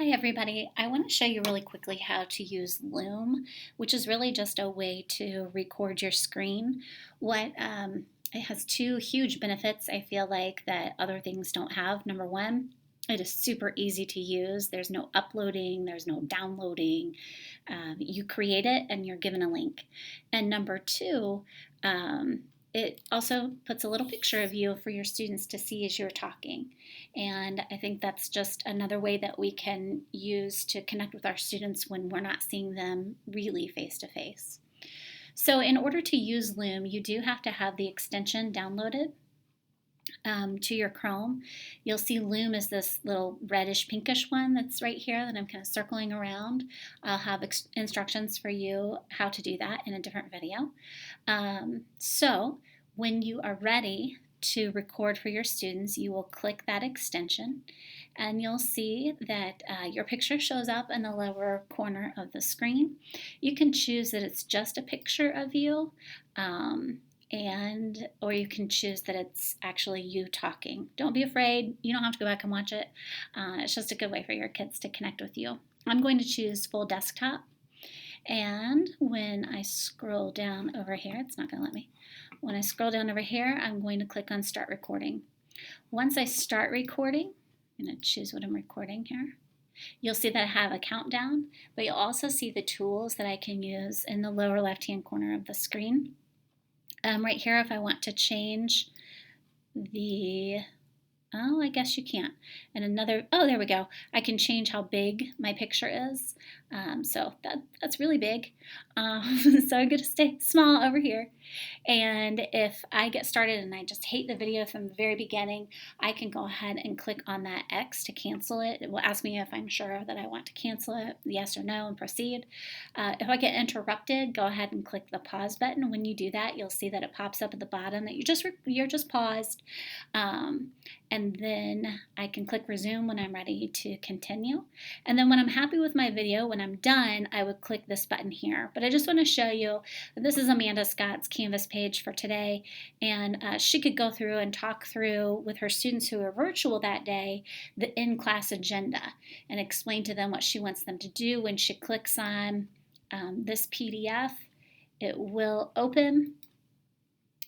Hi everybody, I want to show you really quickly how to use Loom, which is really just a way to record your screen. It has two huge benefits I feel like that other things don't have. Number one, it is super easy to use. There's no uploading, there's no downloading. You create it and you're given a link. And number two, it also puts a little picture of you for your students to see as you're talking. And I think that's just another way that we can use to connect with our students when we're not seeing them really face to face. So in order to use Loom, you do have to have the extension downloaded to your Chrome. You'll see Loom is this little reddish pinkish one that's right here that I'm kind of circling around. I'll have instructions for you how to do that in a different video. So when you are ready to record for your students, you will click that extension and you'll see that your picture shows up in the lower corner of the screen. You can choose that it's just a picture of you or you can choose that it's actually you talking. Don't be afraid. You don't have to go back and watch it. It's just a good way for your kids to connect with you. I'm going to choose full desktop. And when I scroll down over here, it's not going to let me. When I scroll down over here, I'm going to click on Start Recording. Once I start recording, I'm going to choose what I'm recording here. You'll see that I have a countdown, but you'll also see the tools that I can use in the lower left-hand corner of the screen. Right here, if I want to change I guess you can't. And there we go. I can change how big my picture is. So that's really big. So I'm going to stay small over here. And if I get started and I just hate the video from the very beginning, I can go ahead and click on that X to cancel it. It will ask me if I'm sure that I want to cancel it, yes or no, and proceed. If I get interrupted, go ahead and click the pause button. When you do that, you'll see that it pops up at the bottom that you're just paused. And then I can click resume when I'm ready to continue. And then when I'm happy with my video, when I'm done, I would click this button here. But I just want to show you that this is Amanda Scott's Canvas page for today. And she could go through and talk through with her students who are virtual that day, the in-class agenda, and explain to them what she wants them to do. When she clicks on this PDF, it will open.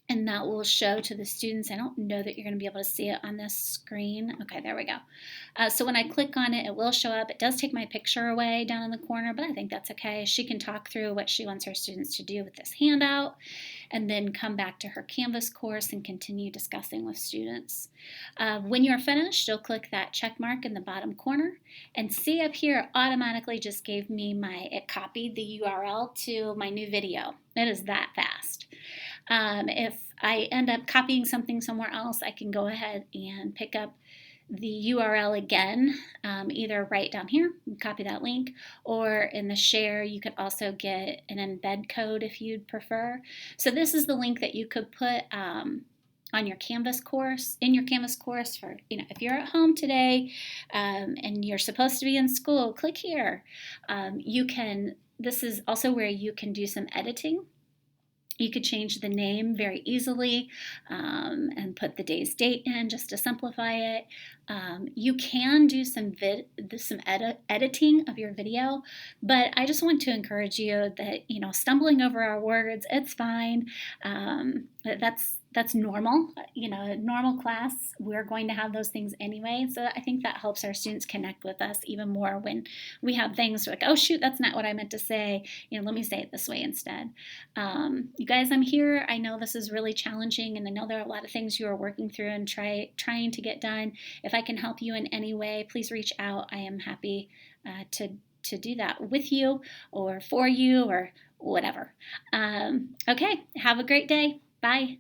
And that will show to the students. I don't know that you're going to be able to see it on this screen. Okay, there we go. So when I click on it, it will show up. It does take my picture away down in the corner, but I think that's okay. She can talk through what she wants her students to do with this handout and then come back to her Canvas course and continue discussing with students. When you're finished, you'll click that check mark in the bottom corner and see up here, it automatically just gave me it copied the URL to my new video. It is that fast. If I end up copying something somewhere else, I can go ahead and pick up the URL again, either right down here, copy that link, or in the share, you could also get an embed code if you'd prefer. So this is the link that you could put on your Canvas course, for, if you're at home today and you're supposed to be in school, click here. This is also where you can do some editing. You could change the name very easily and put the day's date in just to simplify it. You can do some editing of your video, but I just want to encourage you that, stumbling over our words, it's fine. That's normal. A normal class, we're going to have those things anyway. So I think that helps our students connect with us even more when we have things like, oh shoot, that's not what I meant to say. Let me say it this way instead. You guys, I'm here. I know this is really challenging, and I know there are a lot of things you are working through and trying to get done. If I can help you in any way, please reach out. I am happy to do that with you or for you or whatever. Okay, have a great day. Bye.